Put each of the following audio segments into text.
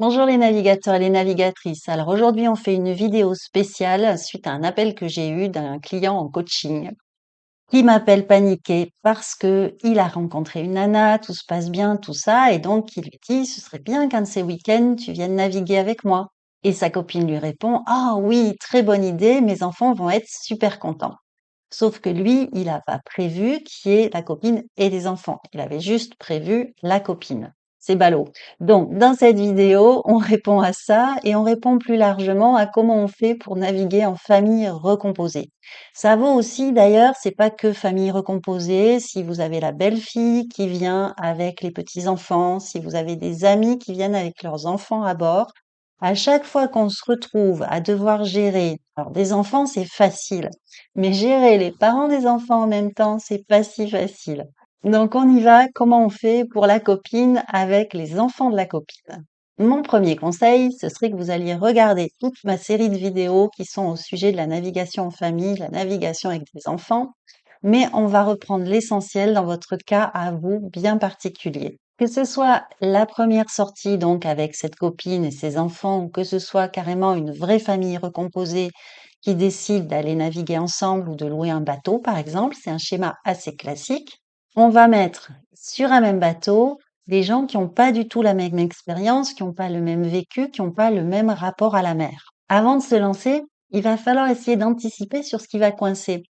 Bonjour les navigateurs et les navigatrices. Alors aujourd'hui, on fait une vidéo spéciale suite à un appel que j'ai eu d'un client en coaching qui m'appelle paniqué parce que il a rencontré une nana, tout se passe bien, tout ça, et donc il lui dit, ce serait bien qu'un de ces week-ends, tu viennes naviguer avec moi. Et sa copine lui répond, ah oui, très bonne idée, mes enfants vont être super contents. Sauf que lui, il n'a pas prévu qu'il y ait la copine et les enfants. Il avait juste prévu la copine. C'est ballot. Donc, dans cette vidéo, on répond à ça et on répond plus largement à comment on fait pour naviguer en famille recomposée. Ça vaut aussi, d'ailleurs, c'est pas que famille recomposée. Si vous avez la belle-fille qui vient avec les petits-enfants, si vous avez des amis qui viennent avec leurs enfants à bord, à chaque fois qu'on se retrouve à devoir gérer, alors des enfants, c'est facile. Mais gérer les parents des enfants en même temps, c'est pas si facile. Donc on y va, comment on fait pour la copine avec les enfants de la copine? Mon premier conseil, ce serait que vous alliez regarder toute ma série de vidéos qui sont au sujet de la navigation en famille, la navigation avec des enfants, mais on va reprendre l'essentiel dans votre cas à vous bien particulier. Que ce soit la première sortie donc avec cette copine et ses enfants, ou que ce soit carrément une vraie famille recomposée qui décide d'aller naviguer ensemble ou de louer un bateau, par exemple, c'est un schéma assez classique. On va mettre sur un même bateau des gens qui n'ont pas du tout la même expérience, qui n'ont pas le même vécu, qui n'ont pas le même rapport à la mer. Avant de se lancer, il va falloir essayer d'anticiper sur ce qui va coincer.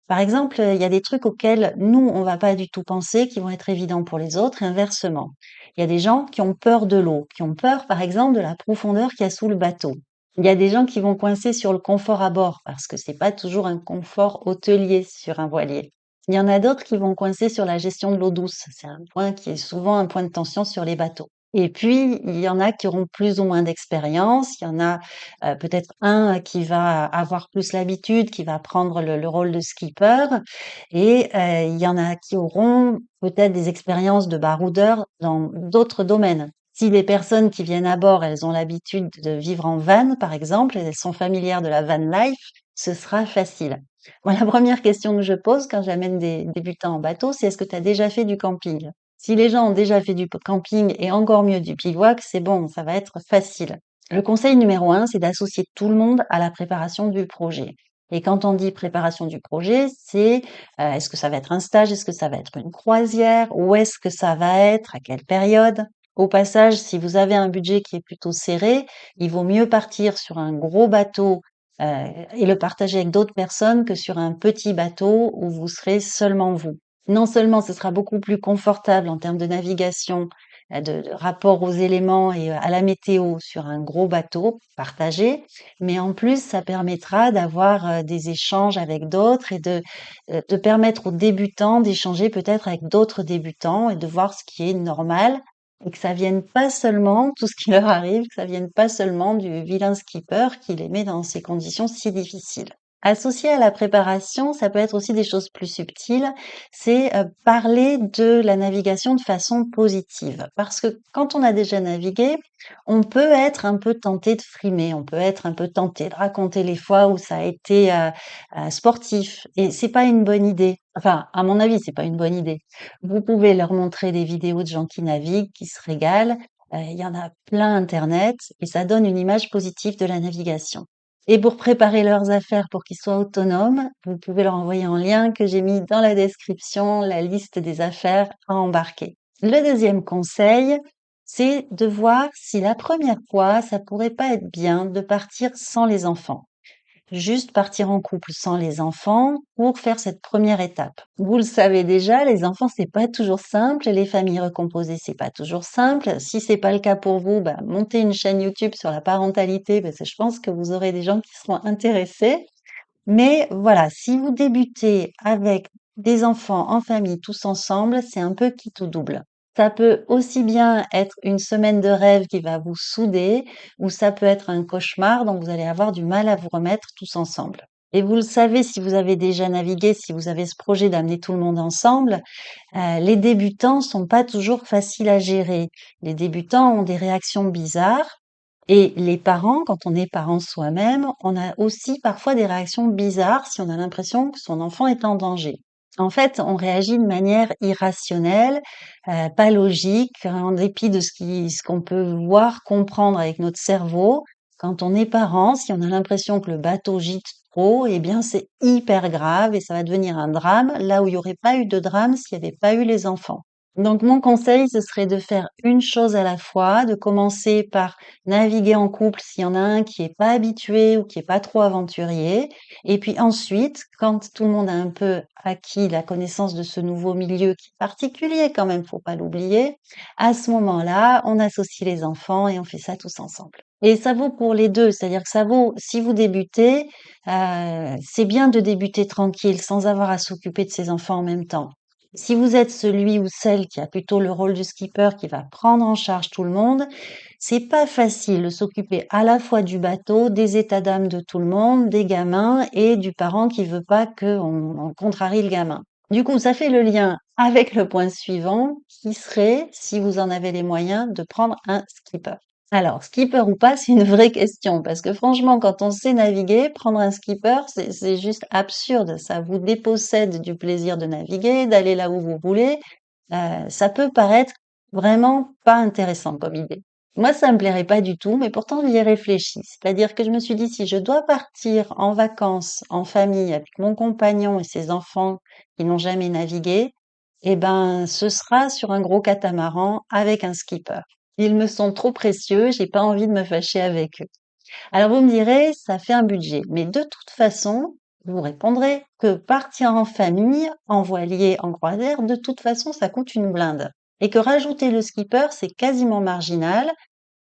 Par exemple, il y a des trucs auxquels nous, on va pas du tout penser, qui vont être évidents pour les autres, et inversement. Il y a des gens qui ont peur de l'eau, qui ont peur, par exemple, de la profondeur qu'il y a sous le bateau. Il y a des gens qui vont coincer sur le confort à bord, parce que c'est pas toujours un confort hôtelier sur un voilier. Il y en a d'autres qui vont coincer sur la gestion de l'eau douce. C'est un point qui est souvent un point de tension sur les bateaux. Et puis, il y en a qui auront plus ou moins d'expérience. Il y en a peut-être un qui va avoir plus l'habitude, qui va prendre le rôle de skipper. Et il y en a qui auront peut-être des expériences de baroudeur dans d'autres domaines. Si les personnes qui viennent à bord, elles ont l'habitude de vivre en van, par exemple, et elles sont familières de la van life, ce sera facile. Moi, la première question que je pose quand j'amène des débutants en bateau, c'est est-ce que tu as déjà fait du camping? Si les gens ont déjà fait du camping et encore mieux du bivouac, c'est bon, ça va être facile. Le conseil numéro un, c'est d'associer tout le monde à la préparation du projet. Et quand on dit préparation du projet, c'est est-ce que ça va être un stage, est-ce que ça va être une croisière, où est-ce que ça va être, à quelle période. Au passage, si vous avez un budget qui est plutôt serré, il vaut mieux partir sur un gros bateau et le partager avec d'autres personnes que sur un petit bateau où vous serez seulement vous. Non seulement ce sera beaucoup plus confortable en termes de navigation, de rapport aux éléments et à la météo sur un gros bateau partagé, mais en plus ça permettra d'avoir des échanges avec d'autres et de permettre aux débutants d'échanger peut-être avec d'autres débutants et de voir ce qui est normal et que ça vienne pas seulement, tout ce qui leur arrive, que ça vienne pas seulement du vilain skipper qui les met dans ces conditions si difficiles. Associé à la préparation, ça peut être aussi des choses plus subtiles, c'est parler de la navigation de façon positive. Parce que quand on a déjà navigué, on peut être un peu tenté de frimer, on peut être un peu tenté de raconter les fois où ça a été sportif. Et c'est pas une bonne idée. Enfin, à mon avis, c'est pas une bonne idée. Vous pouvez leur montrer des vidéos de gens qui naviguent, qui se régalent. Il y en a plein Internet et ça donne une image positive de la navigation. Et pour préparer leurs affaires pour qu'ils soient autonomes, vous pouvez leur envoyer en lien que j'ai mis dans la description la liste des affaires à embarquer. Le deuxième conseil, c'est de voir si la première fois, ça pourrait pas être bien de partir sans les enfants. Juste partir en couple sans les enfants pour faire cette première étape. Vous le savez déjà, les enfants, c'est pas toujours simple, les familles recomposées, c'est pas toujours simple. Si c'est pas le cas pour vous, bah, montez une chaîne YouTube sur la parentalité, parce que je pense que vous aurez des gens qui seront intéressés. Mais voilà, si vous débutez avec des enfants en famille tous ensemble, c'est un peu qui tout double. Ça peut aussi bien être une semaine de rêve qui va vous souder, ou ça peut être un cauchemar dont vous allez avoir du mal à vous remettre tous ensemble. Et vous le savez, si vous avez déjà navigué, si vous avez ce projet d'amener tout le monde ensemble, les débutants sont pas toujours faciles à gérer. Les débutants ont des réactions bizarres et les parents, quand on est parent soi-même, on a aussi parfois des réactions bizarres si on a l'impression que son enfant est en danger. En fait, on réagit de manière irrationnelle, pas logique, en dépit de ce qu'on peut voir, comprendre avec notre cerveau. Quand on est parent, si on a l'impression que le bateau gîte trop, eh bien, c'est hyper grave et ça va devenir un drame, là où il y aurait pas eu de drame s'il y avait pas eu les enfants. Donc mon conseil, ce serait de faire une chose à la fois, de commencer par naviguer en couple s'il y en a un qui est pas habitué ou qui est pas trop aventurier. Et puis ensuite, quand tout le monde a un peu acquis la connaissance de ce nouveau milieu qui est particulier quand même, faut pas l'oublier, à ce moment-là, on associe les enfants et on fait ça tous ensemble. Et ça vaut pour les deux, c'est-à-dire que ça vaut, si vous débutez, c'est bien de débuter tranquille, sans avoir à s'occuper de ses enfants en même temps. Si vous êtes celui ou celle qui a plutôt le rôle du skipper qui va prendre en charge tout le monde, c'est pas facile de s'occuper à la fois du bateau, des états d'âme de tout le monde, des gamins et du parent qui veut pas qu'on contrarie le gamin. Du coup, ça fait le lien avec le point suivant qui serait, si vous en avez les moyens, de prendre un skipper. Alors, skipper ou pas, c'est une vraie question parce que franchement, quand on sait naviguer, prendre un skipper, c'est juste absurde. Ça vous dépossède du plaisir de naviguer, d'aller là où vous voulez. Ça peut paraître vraiment pas intéressant comme idée. Moi, ça me plairait pas du tout, mais pourtant j'y ai réfléchi. C'est-à-dire que je me suis dit, si je dois partir en vacances, en famille, avec mon compagnon et ses enfants qui n'ont jamais navigué, eh ben, ce sera sur un gros catamaran avec un skipper. Ils me sont trop précieux, j'ai pas envie de me fâcher avec eux. Alors vous me direz, ça fait un budget, mais de toute façon, vous répondrez que partir en famille, en voilier, en croisière, de toute façon, ça coûte une blinde. Et que rajouter le skipper, c'est quasiment marginal,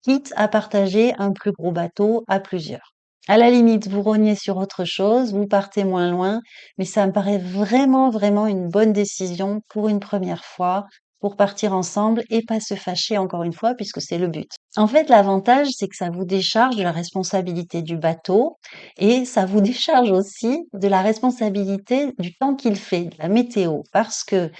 quitte à partager un plus gros bateau à plusieurs. À la limite, vous rognez sur autre chose, vous partez moins loin, mais ça me paraît vraiment, vraiment une bonne décision pour une première fois, pour partir ensemble et pas se fâcher encore une fois, puisque c'est le but. En fait, l'avantage, c'est que ça vous décharge de la responsabilité du bateau et ça vous décharge aussi de la responsabilité du temps qu'il fait, de la météo. Parce que,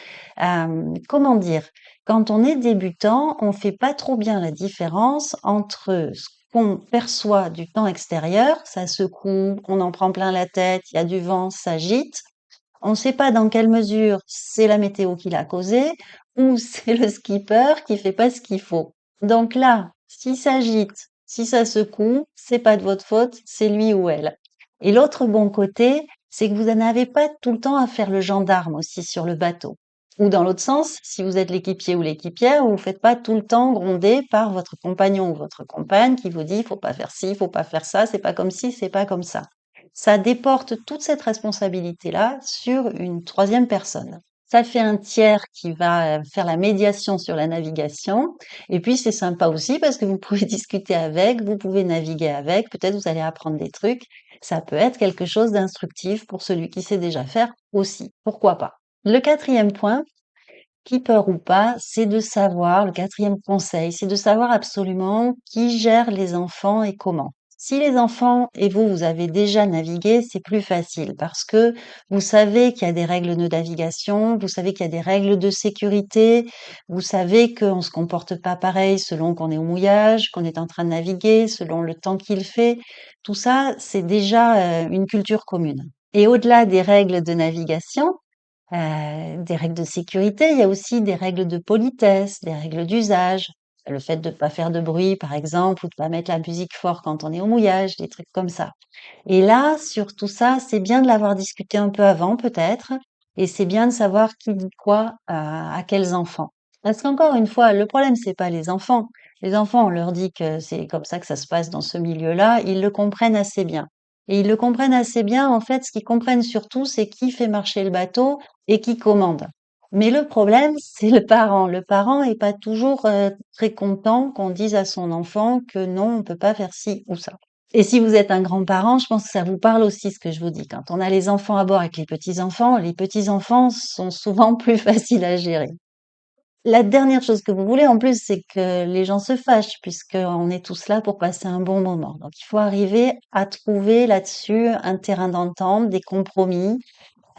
comment dire, quand on est débutant, on fait pas trop bien la différence entre ce qu'on perçoit du temps extérieur, ça secoue, on en prend plein la tête, il y a du vent, ça agite. On ne sait pas dans quelle mesure c'est la météo qui l'a causé ou c'est le skipper qui fait pas ce qu'il faut. Donc là, si ça agite, si ça secoue, c'est pas de votre faute, c'est lui ou elle. Et l'autre bon côté, c'est que vous n'avez pas tout le temps à faire le gendarme aussi sur le bateau. Ou dans l'autre sens, si vous êtes l'équipier ou l'équipière, vous ne faites pas tout le temps gronder par votre compagnon ou votre compagne qui vous dit faut pas faire ci, faut pas faire ça, c'est pas comme ci, c'est pas comme ça. Ça déporte toute cette responsabilité-là sur une troisième personne. Ça fait un tiers qui va faire la médiation sur la navigation. Et puis, c'est sympa aussi parce que vous pouvez discuter avec, vous pouvez naviguer avec, peut-être vous allez apprendre des trucs. Ça peut être quelque chose d'instructif pour celui qui sait déjà faire aussi. Pourquoi pas? Le quatrième point, skipper ou pas, c'est de savoir, le quatrième conseil, c'est de savoir absolument qui gère les enfants et comment. Si les enfants et vous, vous avez déjà navigué, c'est plus facile parce que vous savez qu'il y a des règles de navigation, vous savez qu'il y a des règles de sécurité, vous savez qu'on se comporte pas pareil selon qu'on est au mouillage, qu'on est en train de naviguer, selon le temps qu'il fait. Tout ça, c'est déjà une culture commune. Et au-delà des règles de navigation, des règles de sécurité, il y a aussi des règles de politesse, des règles d'usage. Le fait de pas faire de bruit, par exemple, ou de pas mettre la musique fort quand on est au mouillage, des trucs comme ça. Et là, sur tout ça, c'est bien de l'avoir discuté un peu avant, peut-être, et c'est bien de savoir qui dit quoi à quels enfants. Parce qu'encore une fois, le problème, c'est pas les enfants. Les enfants, on leur dit que c'est comme ça que ça se passe dans ce milieu-là, ils le comprennent assez bien. Et ils le comprennent assez bien, en fait, ce qu'ils comprennent surtout, c'est qui fait marcher le bateau et qui commande. Mais le problème, c'est le parent. Le parent est pas toujours très content qu'on dise à son enfant que non, on peut pas faire ci ou ça. Et si vous êtes un grand-parent, je pense que ça vous parle aussi ce que je vous dis. Quand on a les enfants à bord avec les petits-enfants sont souvent plus faciles à gérer. La dernière chose que vous voulez en plus, c'est que les gens se fâchent puisqu'on est tous là pour passer un bon moment. Donc il faut arriver à trouver là-dessus un terrain d'entente, des compromis.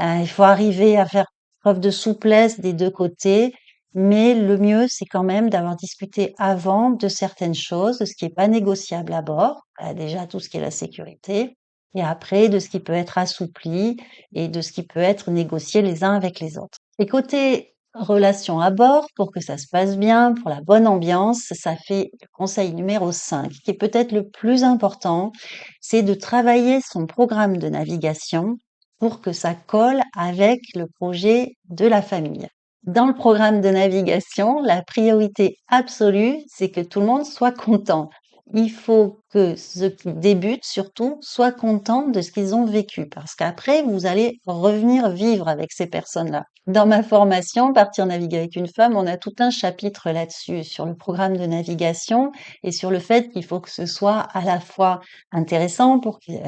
Il faut arriver à faire preuve de souplesse des 2 côtés, mais le mieux, c'est quand même d'avoir discuté avant de certaines choses, de ce qui est pas négociable à bord. Déjà tout ce qui est la sécurité et après de ce qui peut être assoupli et de ce qui peut être négocié les uns avec les autres. Et côté relation à bord, pour que ça se passe bien, pour la bonne ambiance, ça fait le conseil numéro 5, qui est peut-être le plus important, c'est de travailler son programme de navigation pour que ça colle avec le projet de la famille. Dans le programme de navigation, la priorité absolue, c'est que tout le monde soit content. Il faut que ceux qui débutent, surtout, soient contents de ce qu'ils ont vécu, parce qu'après, vous allez revenir vivre avec ces personnes-là. Dans ma formation, Partir naviguer avec une femme, on a tout un chapitre là-dessus, sur le programme de navigation et sur le fait qu'il faut que ce soit à la fois intéressant pour qu'ils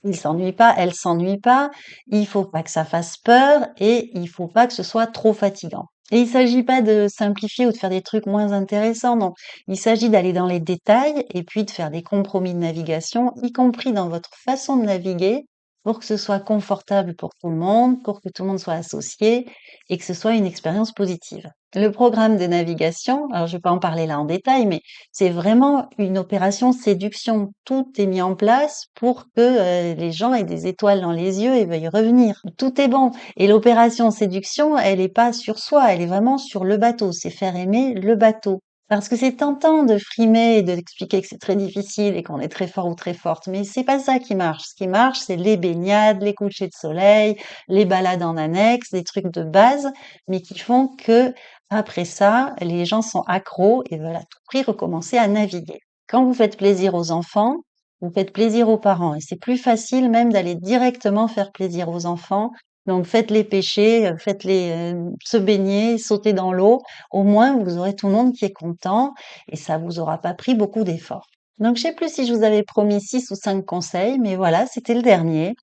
il s'ennuie pas, elle s'ennuie pas, il faut pas que ça fasse peur et il faut pas que ce soit trop fatigant. Et il s'agit pas de simplifier ou de faire des trucs moins intéressants, non. Il s'agit d'aller dans les détails et puis de faire des compromis de navigation, y compris dans votre façon de naviguer, pour que ce soit confortable pour tout le monde, pour que tout le monde soit associé et que ce soit une expérience positive. Le programme de navigation, alors je vais pas en parler là en détail, mais c'est vraiment une opération séduction. Tout est mis en place pour que les gens aient des étoiles dans les yeux et veuillent revenir. Tout est bon. Et l'opération séduction, elle n'est pas sur soi, elle est vraiment sur le bateau. C'est faire aimer le bateau. Parce que c'est tentant de frimer et d'expliquer que c'est très difficile et qu'on est très fort ou très forte, mais c'est pas ça qui marche. Ce qui marche, c'est les baignades, les couchers de soleil, les balades en annexe, des trucs de base, mais qui font que après ça, les gens sont accros et veulent à tout prix recommencer à naviguer. Quand vous faites plaisir aux enfants, vous faites plaisir aux parents et c'est plus facile même d'aller directement faire plaisir aux enfants. Donc faites-les pêcher, faites-les se baigner, sauter dans l'eau. Au moins, vous aurez tout le monde qui est content et ça vous aura pas pris beaucoup d'efforts. Donc je sais plus si je vous avais promis 6 ou 5 conseils, mais voilà, c'était le dernier.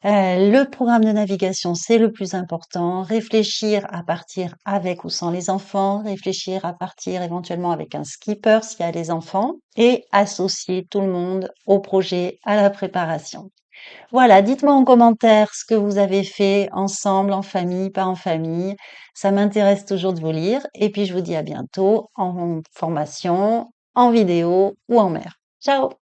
Le programme de navigation, c'est le plus important. Réfléchir à partir avec ou sans les enfants, réfléchir à partir éventuellement avec un skipper s'il y a les enfants et associer tout le monde au projet, à la préparation. Voilà, dites-moi en commentaire ce que vous avez fait ensemble, en famille, pas en famille. Ça m'intéresse toujours de vous lire et puis je vous dis à bientôt en formation, en vidéo ou en mer. Ciao!